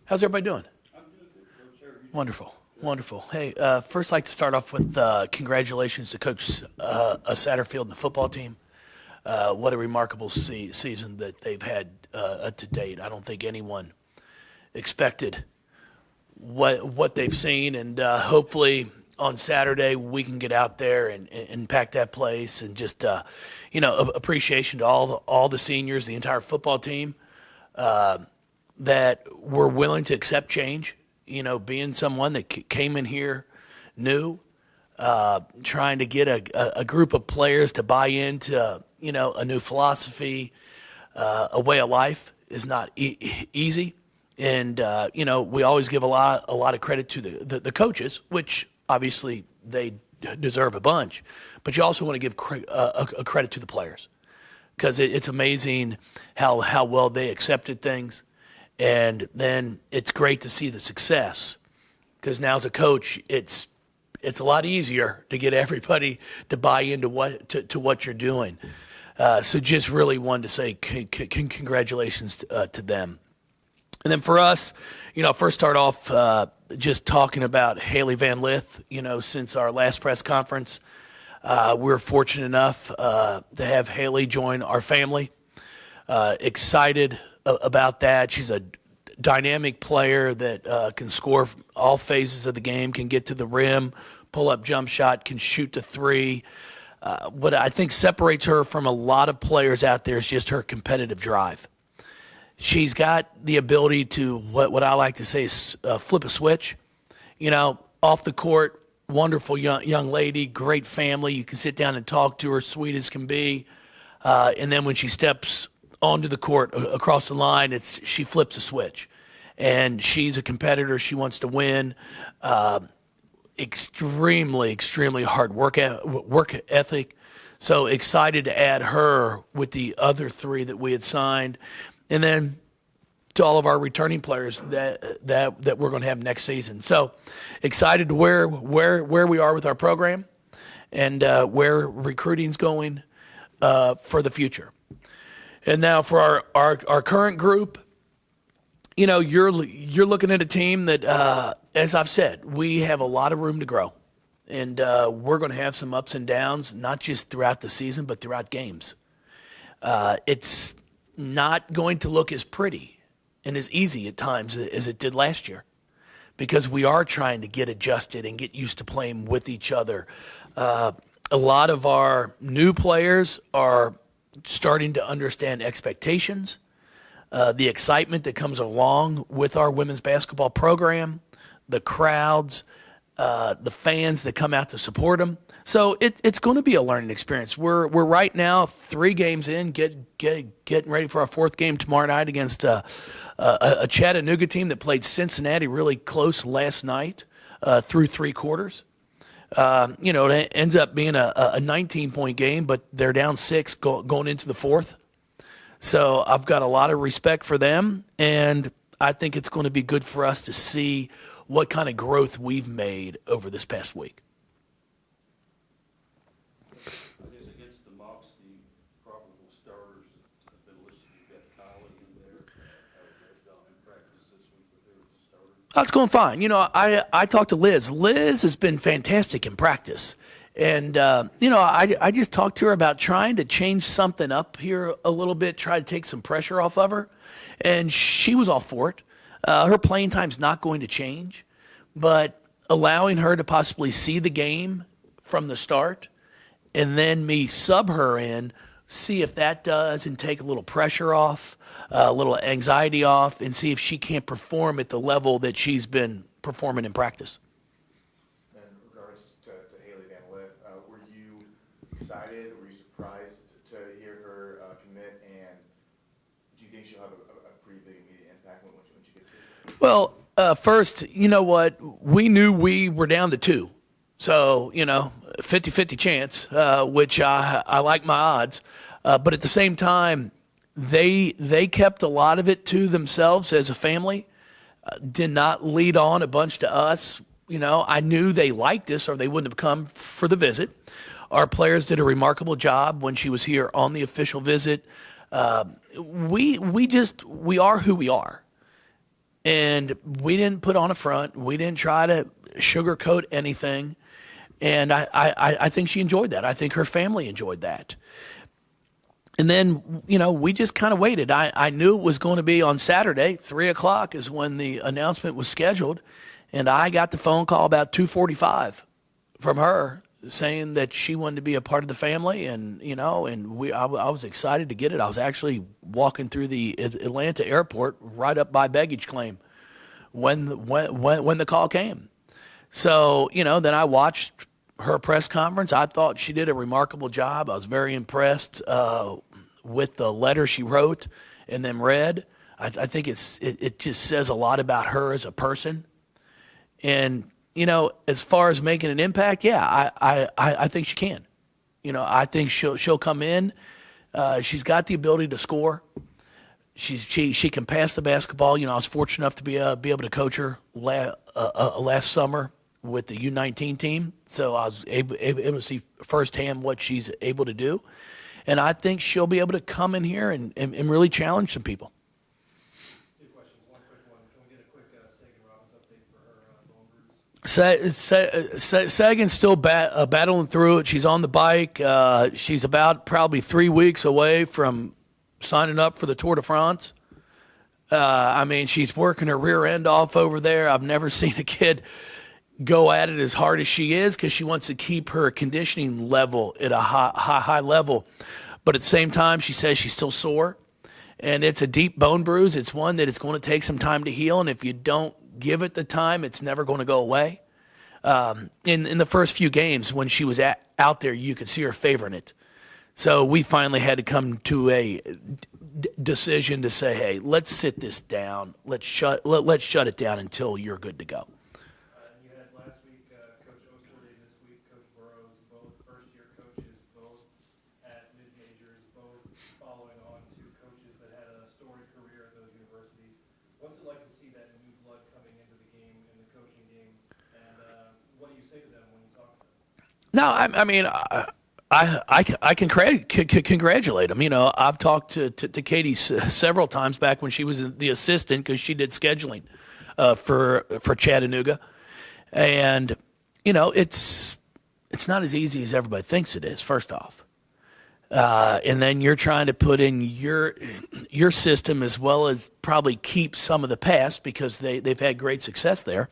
How's everybody doing? Wonderful, wonderful. Hey, first I'd like to start off with congratulations to Coach Satterfield and the football team. What a remarkable season that they've had to date. I don't think anyone expected what they've seen, and hopefully on Saturday we can get out there and pack that place, and just appreciation to all the seniors, the entire football team that were willing to accept change. Being someone that came in here new, trying to get a group of players to buy into a new philosophy, a way of life is not easy. And we always give a lot of credit to the coaches, which obviously they deserve a bunch. But you also want to give a credit to the players, because it's amazing how well they accepted things. And then it's great to see the success, because now as a coach, it's a lot easier to get everybody to buy into what you're doing. So just really wanted to say congratulations to them. And then for us, first start off just talking about Haley Van Lith. Since our last press conference, we were fortunate enough to have Haley join our family. Excited about that. She's a dynamic player that can score all phases of the game, can get to the rim, pull up jump shot, can shoot the three. What I think separates her from a lot of players out there is just her competitive drive. She's got the ability to, what I like to say is flip a switch. Off the court, wonderful young lady, great family. You can sit down and talk to her, sweet as can be. And then when she steps onto the court across the line, she flips a switch. And she's a competitor. She wants to win. Extremely hard work ethic. So excited to add her with the other three that we had signed. And then to all of our returning players that we're going to have next season. So excited to where we are with our program and where recruiting's going for the future. And now for our current group, you're looking at a team that, as I've said, we have a lot of room to grow. And we're going to have some ups and downs, not just throughout the season, but throughout games. It's not going to look as pretty and as easy at times as it did last year, because we are trying to get adjusted and get used to playing with each other. A lot of our new players are starting to understand expectations, the excitement that comes along with our women's basketball program, the crowds, the fans that come out to support them. So it's going to be a learning experience. We're right now 3 games in, getting ready for our 4th game tomorrow night against a Chattanooga team that played Cincinnati really close last night through 3 quarters. It ends up being a 19-point game, but they're down 6 going into the 4th. So I've got a lot of respect for them, and I think it's going to be good for us to see what kind of growth we've made over this past week. I guess against the Mops, the probable starters have been listed. You've got Kylie in there. How has that gone in practice this week with her as a starter? It's going fine. I talked to Liz. Liz has been fantastic in practice. And, I just talked to her about trying to change something up here a little bit, try to take some pressure off of her. And she was all for it. Her playing time's not going to change, but allowing her to possibly see the game from the start and then me sub her in, see if that does, and take a little pressure off, a little anxiety off, and see if she can't perform at the level that she's been performing in practice. In regards to Haley Van Lith, were you excited? Were you surprised to hear her commit? And do you think she'll have a pretty big immediate impact when she gets here? Well, first, you know what? We knew we were down to 2. So, 50-50 chance, which I like my odds. But at the same time, they kept a lot of it to themselves as a family, did not lead on a bunch to us. I knew they liked us or they wouldn't have come for the visit. Our players did a remarkable job when she was here on the official visit. We are who we are. And we didn't put on a front. We didn't try to sugarcoat anything. And I think she enjoyed that. I think her family enjoyed that. And then, we just kind of waited. I knew it was going to be on Saturday. 3 o'clock is when the announcement was scheduled. And I got the phone call about 2:45 from her saying that she wanted to be a part of the family. And, I was excited to get it. I was actually walking through the Atlanta airport right up by baggage claim when the call came. So, then I watched her press conference. I thought she did a remarkable job. I was very impressed with the letter she wrote and then read. I think it just says a lot about her as a person. And, as far as making an impact, yeah, I think she can. I think she'll come in. She's got the ability to score. She can pass the basketball. I was fortunate enough to be able to coach her last summer with the U19 team, so I was able to see firsthand what she's able to do, and I think she'll be able to come in here and really challenge some people. Two questions. One quick one. Can we get a quick Sagan Robbins update for her bone bruise? Sagan's still battling through it. She's on the bike. She's about probably 3 weeks away from signing up for the Tour de France. She's working her rear end off over there. I've never seen a kid go at it as hard as she is because she wants to keep her conditioning level at a high level. But at the same time, she says she's still sore. And it's a deep bone bruise. It's one that it's going to take some time to heal. And if you don't give it the time, it's never going to go away. In the first few games when she was out there, you could see her favoring it. So we finally had to come to a decision to say, hey, let's sit this down. Let's shut it down until you're good to go. You had last week Coach Osterley, this week Coach Burrows, both first-year coaches, both at mid-majors, both following on to coaches that had a storied career at those universities. What's it like to see that new blood coming into the game, in the coaching game, and what do you say to them when you talk to them? No, I can congratulate them. I've talked to Katie several times back when she was the assistant because she did scheduling for Chattanooga, and it's not as easy as everybody thinks it is. First off, and then you're trying to put in your system as well as probably keep some of the past because they've had great success there,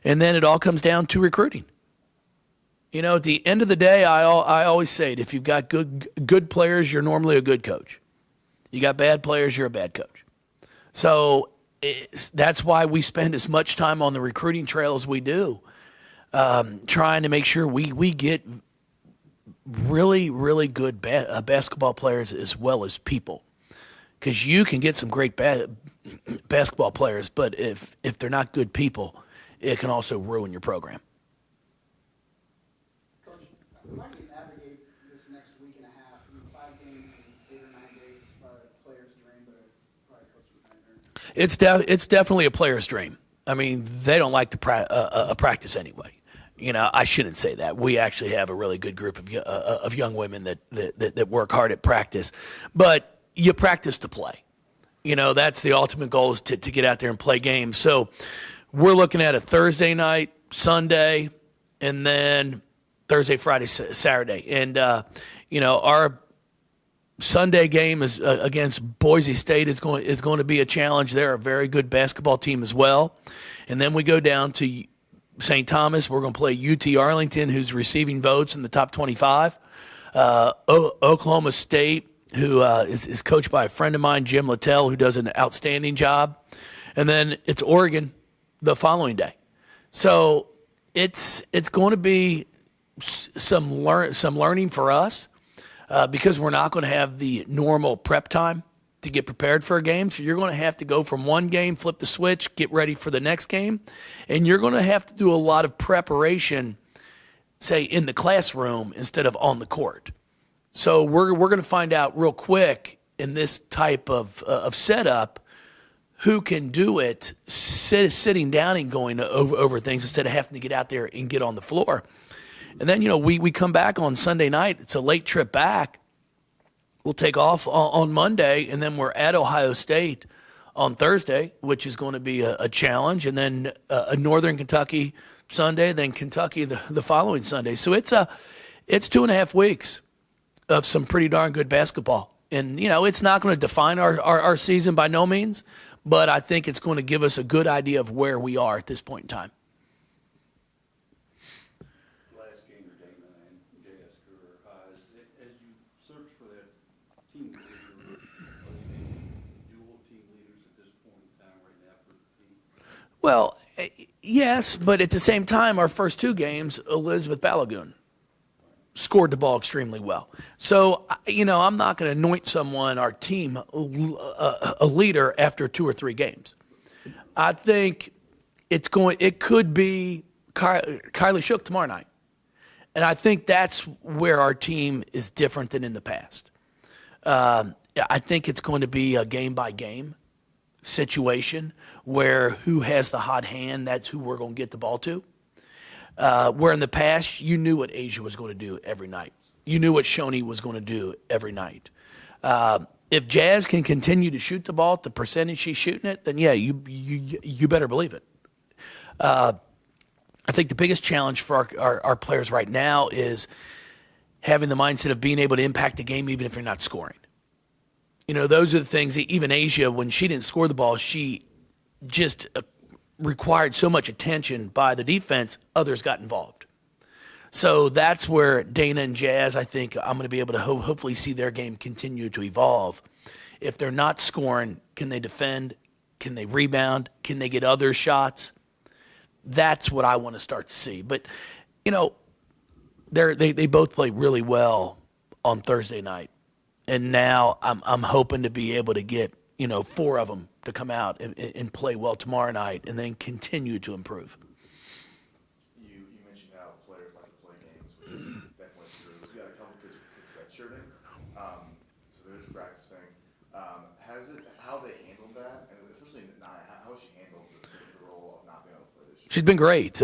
and then it all comes down to recruiting. At the end of the day, I always say it, if you've got good players, you're normally a good coach. You got bad players, you're a bad coach. So that's why we spend as much time on the recruiting trail as we do, trying to make sure we get really, really good basketball players as well as people. Because you can get some great basketball players, but if they're not good people, it can also ruin your program. How do you navigate this next week and a half? 5 games in 8 or 9 days, probably a player's dream, but probably a coach's nightmare. It's definitely a player's dream. They don't like to practice anyway. I shouldn't say that. We actually have a really good group of young women that work hard at practice, but you practice to play. That's the ultimate goal, is to get out there and play games. So we're looking at a Thursday night, Sunday, and then Thursday, Friday, Saturday. And, our Sunday game is against Boise State is going to be a challenge. They're a very good basketball team as well. And then we go down to St. Thomas. We're going to play UT Arlington, who's receiving votes in the top 25. Oklahoma State, who is coached by a friend of mine, Jim Littell, who does an outstanding job. And then it's Oregon the following day. So it's going to be some learning for us because we're not going to have the normal prep time to get prepared for a game. So you're going to have to go from one game, flip the switch, get ready for the next game. And you're going to have to do a lot of preparation, say, in the classroom instead of on the court. So we're going to find out real quick in this type of setup who can do it sitting down and going over things instead of having to get out there and get on the floor. And then, we come back on Sunday night. It's a late trip back. We'll take off on Monday, and then we're at Ohio State on Thursday, which is going to be a challenge, and then a Northern Kentucky Sunday, then Kentucky the following Sunday. So it's 2.5 weeks of some pretty darn good basketball. And, it's not going to define our season by no means, but I think it's going to give us a good idea of where we are at this point in time. Last game are Dana and JS career highs. As you search for that team leader, are they dual team leaders at this point in time right now for the team? Well, yes, but at the same time, our first 2 games, Elizabeth Balagoon scored the ball extremely well. So, I'm not going to anoint someone, our team, a leader after 2 or 3 games. I think it could be Kylie Shook tomorrow night. And I think that's where our team is different than in the past. I think it's going to be a game-by-game situation where who has the hot hand, that's who we're going to get the ball to. Where in the past, you knew what Asia was going to do every night. You knew what Shoney was going to do every night. If Jazz can continue to shoot the ball at the percentage she's shooting it, then yeah, you better believe it. I think the biggest challenge for our players right now is having the mindset of being able to impact the game even if you're not scoring. Those are the things that even Asia, when she didn't score the ball, she just required so much attention by the defense, others got involved. So that's where Dana and Jazz, I think I'm going to be able to hopefully see their game continue to evolve. If they're not scoring, can they defend? Can they rebound? Can they get other shots? That's what I want to start to see. But, they both play really well on Thursday night. And now I'm hoping to be able to get, 4 of them to come out and play well tomorrow night and then continue to improve. You mentioned how players like to play games, which is definitely true. We got a couple kids redshirting, so they're just practicing. How they handled that, and especially Naya, how has she handled the role of not being able to play this year? She's been great.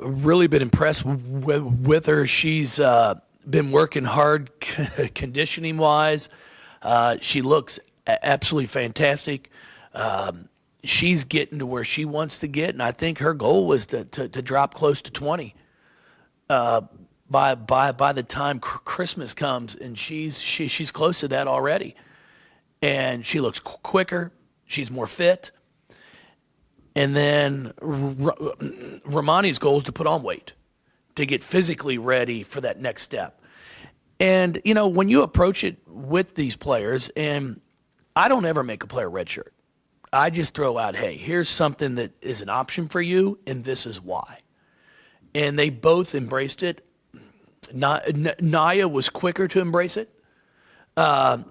Really been impressed with her. She's been working hard conditioning-wise. She looks absolutely fantastic. She's getting to where she wants to get, and I think her goal was to drop close to 20 by the time Christmas comes, and she's close to that already. And she looks quicker. She's more fit. And then Romani's goal is to put on weight, to get physically ready for that next step. And, when you approach it with these players, and I don't ever make a player redshirt. I just throw out, hey, here's something that is an option for you, and this is why. And they both embraced it. Naya was quicker to embrace it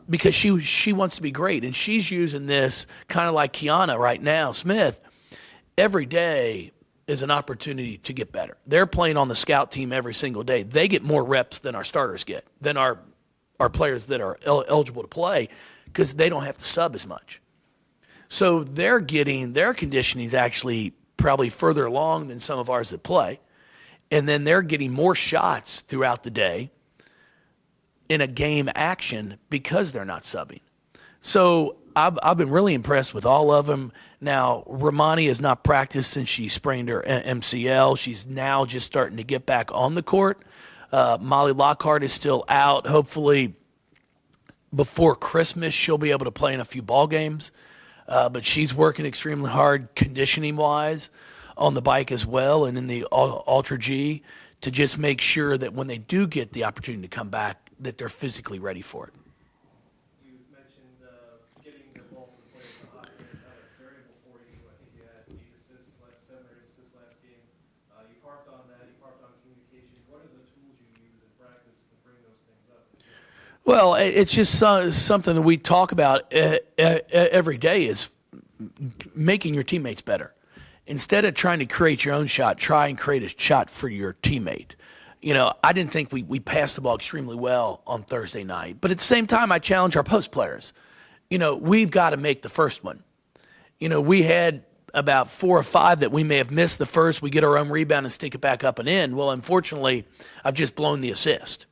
because she wants to be great, and she's using this kind of like Kiana right now, Smith. Every day is an opportunity to get better. They're playing on the scout team every single day. They get more reps than our starters get, than our players that are eligible to play, because they don't have to sub as much. So their conditioning is actually probably further along than some of ours that play. And then they're getting more shots throughout the day in a game action because they're not subbing. So I've been really impressed with all of them. Now, Romani has not practiced since she sprained her MCL. She's now just starting to get back on the court. Molly Lockhart is still out. Hopefully, before Christmas, she'll be able to play in a few ball games. But she's working extremely hard conditioning-wise on the bike as well and in the Ultra G to just make sure that when they do get the opportunity to come back, that they're physically ready for it. You mentioned getting the ball to the players in the hot hand, variable for you. I think you had 7 or 8 assists last game. You've harped on that. You've harped on communication. What are the tools you use in practice to bring those things up? Well, it's just something that we talk about every day is making your teammates better. Instead of trying to create your own shot, try and create a shot for your teammate. I didn't think we passed the ball extremely well on Thursday night. But at the same time, I challenge our post players. We've got to make the first one. We had about 4 or 5 that we may have missed the first. We get our own rebound and stick it back up and in. Well, unfortunately, I've just blown the assist.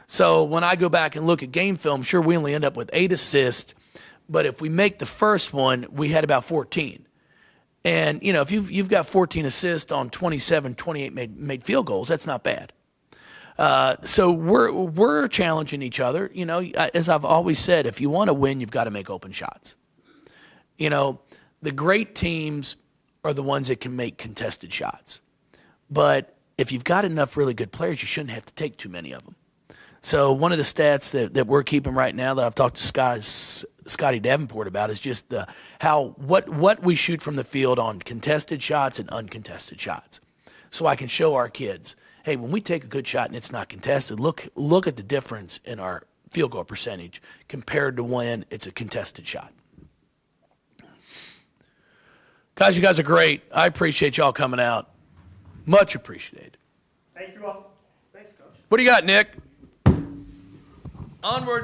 So when I go back and look at game film, sure, we only end up with 8 assists, But if we make the first one, we had about 14. And, you know, if you've got 14 assists on 27, 28 made field goals, that's not bad. So we're challenging each other. You know, as I've always said, if you want to win, you've got to make open shots. You know, the great teams are the ones that can make contested shots. But if you've got enough really good players, you shouldn't have to take too many of them. So one of the stats that we're keeping right now that I've talked to Scotty Davenport about is just what we shoot from the field on contested shots and uncontested shots. So I can show our kids, hey, when we take a good shot and it's not contested, look at the difference in our field goal percentage compared to when it's a contested shot. Guys, you guys are great. I appreciate y'all coming out. Much appreciated. Thank you all. Thanks, Coach. What do you got, Nick? Onward.